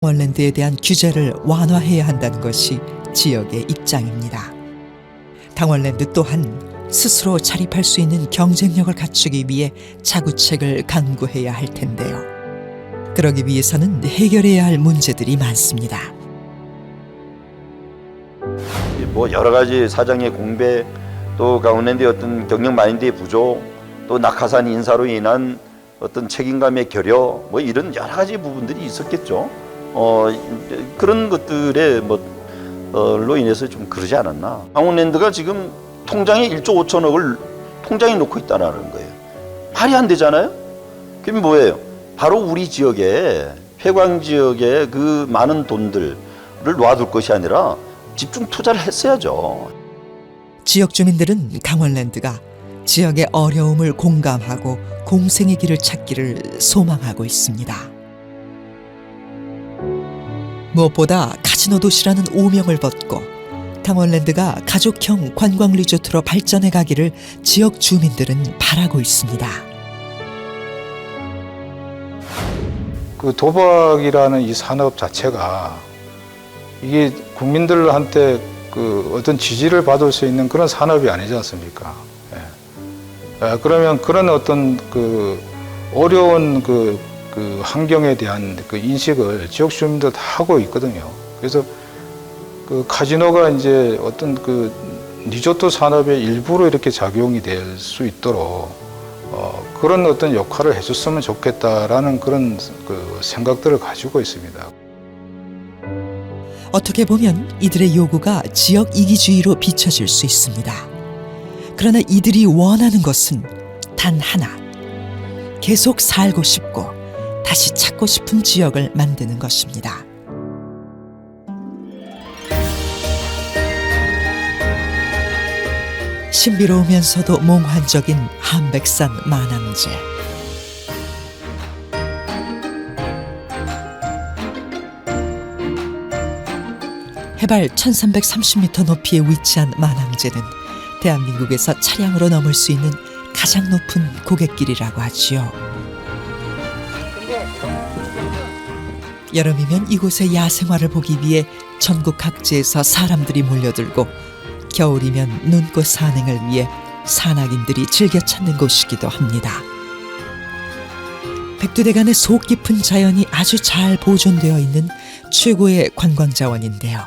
강원랜드에 대한 규제를 완화해야 한다는 것이 지역의 입장입니다. 강원랜드 또한 스스로 자립할 수 있는 경쟁력을 갖추기 위해 자구책을 강구해야 할 텐데요. 그러기 위해서는 해결해야 할 문제들이 많습니다. 뭐 여러 가지 사장의 공백, 또 강원랜드의 어떤 경영 마인드의 부족, 또 낙하산 인사로 인한 어떤 책임감의 결여, 뭐 이런 여러 가지 부분들이 있었겠죠. 그런 것들에 로 인해서 좀 그러지 않았나. 강원랜드가 지금 통장에 1조 5천억을 통장에 놓고 있다는 거예요. 말이 안 되잖아요. 그럼 뭐예요? 바로 우리 지역에, 폐광 지역에 그 많은 돈들을 놔둘 것이 아니라 집중 투자를 했어야죠. 지역 주민들은 강원랜드가 지역의 어려움을 공감하고 공생의 길을 찾기를 소망하고 있습니다. 무엇보다 카지노 도시라는 오명을 벗고 강원랜드가 가족형 관광 리조트로 발전해 가기를 지역 주민들은 바라고 있습니다. 그 도박이라는 이 산업 자체가 이게 국민들한테 그 어떤 지지를 받을 수 있는 그런 산업이 아니지 않습니까? 그러면 그런 어떤 그 어려운 그 환경에 대한 그 인식을 지역 주민들 다 하고 있거든요. 그래서 그 카지노가 이제 어떤 그 리조트 산업의 일부로 이렇게 작용이 될 수 있도록 그런 어떤 역할을 해줬으면 좋겠다라는 그런 그 생각들을 가지고 있습니다. 어떻게 보면 이들의 요구가 지역 이기주의로 비춰질 수 있습니다. 그러나 이들이 원하는 것은 단 하나. 계속 살고 싶고 다시 찾고 싶은 지역을 만드는 것입니다. 신비로우면서도 몽환적인 한백산 만항제. 해발 1330m 높이에 위치한 만항제는 대한민국에서 차량으로 넘을 수 있는 가장 높은 고갯길이라고 하지요. 여름이면 이곳의 야생화를 보기 위해 전국 각지에서 사람들이 몰려들고 겨울이면 눈꽃 산행을 위해 산악인들이 즐겨 찾는 곳이기도 합니다. 백두대간의 속 깊은 자연이 아주 잘 보존되어 있는 최고의 관광 자원인데요.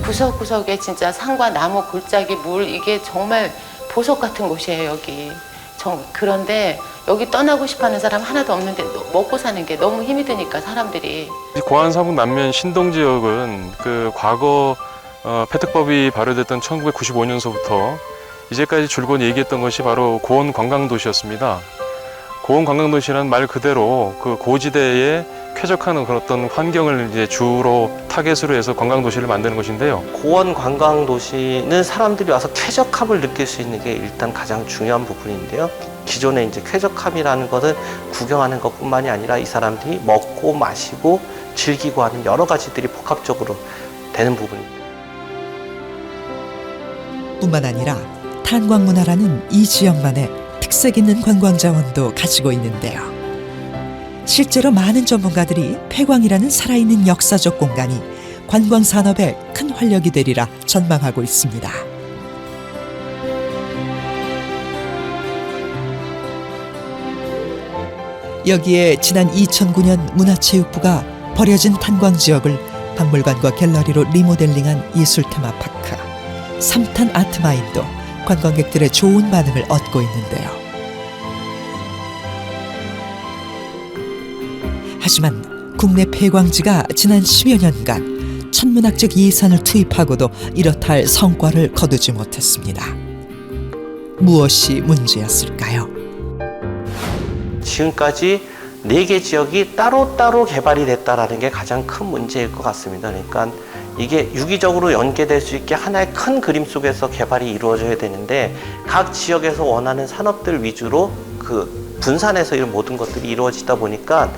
구석구석에 진짜 산과 나무, 골짜기, 물, 이게 정말 보석 같은 곳이에요, 여기. 그런데 여기 떠나고 싶어하는 사람 하나도 없는데 먹고 사는 게 너무 힘이 드니까 사람들이. 고안 사북 남면 신동 지역은 그 과거 폐특법이 발효됐던 1995년서부터 이제까지 줄곧 얘기했던 것이 바로 고원 관광도시였습니다. 고원 관광도시란 말 그대로 그 고지대에 쾌적한 그런 어떤 환경을 이제 주로 타겟으로 해서 관광도시를 만드는 것인데요. 고원 관광도시는 사람들이 와서 쾌적함을 느낄 수 있는 게 일단 가장 중요한 부분인데요. 기존에 이제 쾌적함이라는 것은 구경하는 것뿐만이 아니라 이 사람들이 먹고 마시고 즐기고 하는 여러 가지들이 복합적으로 되는 부분입니다. 뿐만 아니라 탄광문화라는 이 지역만의 특색 있는 관광 자원도 가지고 있는데요. 실제로 많은 전문가들이 폐광이라는 살아있는 역사적 공간이 관광 산업에 큰 활력이 되리라 전망하고 있습니다. 여기에 지난 2009년 문화체육부가 버려진 탄광 지역을 박물관과 갤러리로 리모델링한 예술 테마파크 3탄 아트마인도 관광객들의 좋은 반응을 얻고 있는데요. 하지만 국내 폐광지가 지난 10여 년간 천문학적 예산을 투입하고도 이렇다 할 성과를 거두지 못했습니다. 무엇이 문제였을까요? 지금까지 4개 지역이 따로따로 개발이 됐다는 게 가장 큰 문제일 것 같습니다. 그러니까 이게 유기적으로 연계될 수 있게 하나의 큰 그림 속에서 개발이 이루어져야 되는데 각 지역에서 원하는 산업들 위주로 그 분산해서 이런 모든 것들이 이루어지다 보니까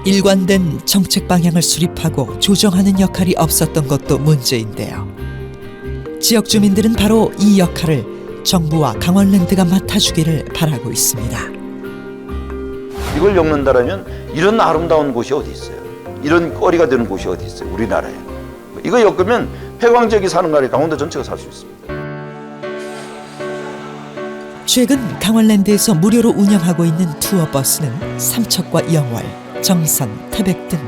일관된 정책 방향을 수립하고 조정하는 역할이 없었던 것도 문제인데요. 지역 주민들은 바로 이 역할을 정부와 강원랜드가 맡아주기를 바라고 있습니다. 이걸 엮는다라면 이런 아름다운 곳이 어디 있어요? 이런 거리가 되는 곳이 어디 있어요? 우리나라에. 이거 엮으면 폐광 지역이 사는 거 아니라 강원도 전체가 살 수 있습니다. 최근 강원랜드에서 무료로 운영하고 있는 투어버스는 삼척과 영월, 정선, 태백 등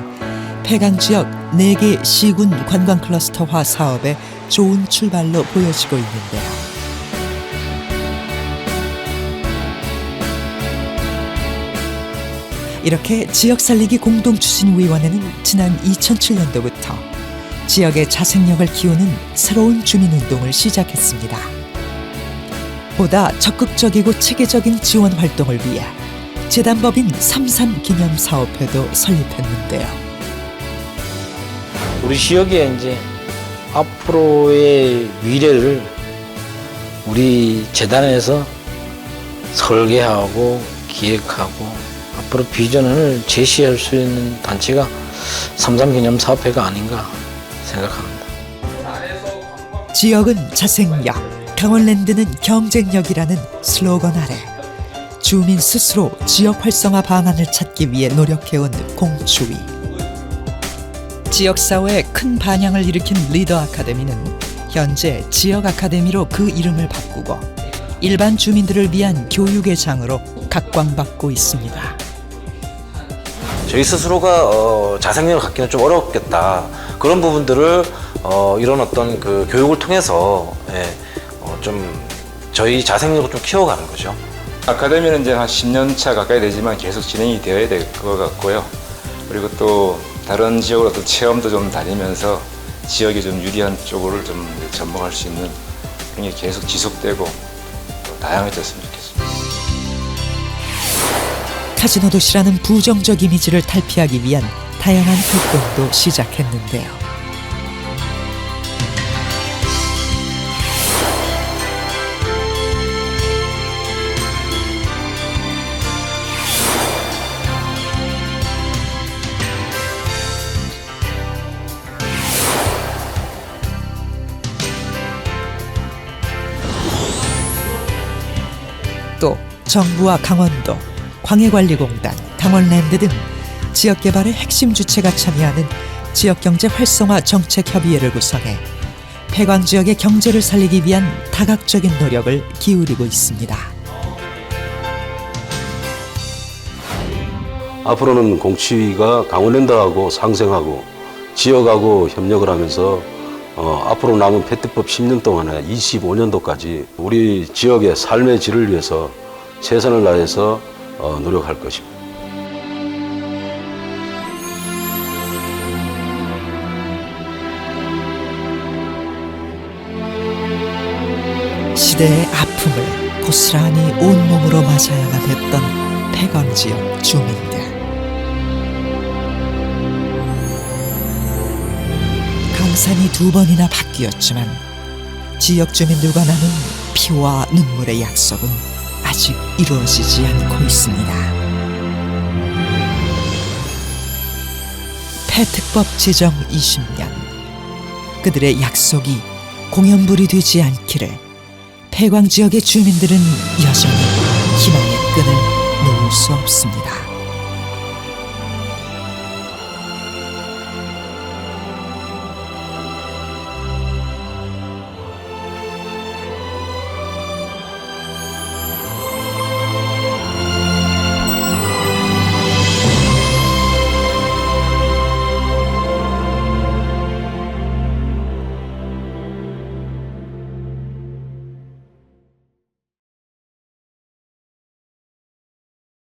폐광 지역 4개 시군 관광 클러스터화 사업의 좋은 출발로 보여지고 있는데요. 이렇게 지역살리기 공동추진위원회는 지난 2007년도부터 지역의 자생력을 키우는 새로운 주민운동을 시작했습니다. 보다 적극적이고 체계적인 지원 활동을 위해 재단법인 3.3 기념사업회도 설립했는데요. 우리 지역의 이제 앞으로의 미래를 우리 재단에서 설계하고 기획하고 앞으로 비전을 제시할 수 있는 단체가 3.3 기념사업회가 아닌가 생각합니다. 지역은 자생력, 강원랜드는 경쟁력이라는 슬로건 아래 주민 스스로 지역 활성화 방안을 찾기 위해 노력해온 공추위. 지역사회에 큰 반향을 일으킨 리더 아카데미는 현재 지역 아카데미로 그 이름을 바꾸고 일반 주민들을 위한 교육의 장으로 각광받고 있습니다. 저희 스스로가 자생력을 갖기는 좀 어렵겠다. 그런 부분들을 이런 어떤 그 교육을 통해서 좀 저희 자생력을 좀 키워가는 거죠. 아카데미는 이제 한 10년 차 가까이 되지만 계속 진행이 되어야 될 것 같고요. 그리고 또 다른 지역으로 또 체험도 좀 다니면서 지역에 좀 유리한 쪽으로 좀 전망할 수 있는 그런 게 계속 지속되고 또 다양해졌으면 좋겠습니다. 카지노 도시라는 부정적 이미지를 탈피하기 위한 다양한 활동도 시작했는데요. 또 정부와 강원도, 광해관리공단, 강원랜드 등 지역개발의 핵심 주체가 참여하는 지역경제 활성화 정책협의회를 구성해 폐광 지역의 경제를 살리기 위한 다각적인 노력을 기울이고 있습니다. 앞으로는 공치위가 강원랜드하고 상생하고 지역하고 협력을 하면서 앞으로 남은 페트법 10년 동안에 25년도까지 우리 지역의 삶의 질을 위해서 최선을 다해서 노력할 것입니다. 시대의 아픔을 고스란히 온몸으로 맞아야만 했던 폐광 지역 주민들. 강산이 2번이나 바뀌었지만 지역 주민들과 나눈 피와 눈물의 약속은 아직 이루어지지 않고 있습니다. 폐특법 제정 20년, 그들의 약속이 공연불이 되지 않기를 폐광 지역의 주민들은 여전히 희망의 끈을 놓을 수 없습니다.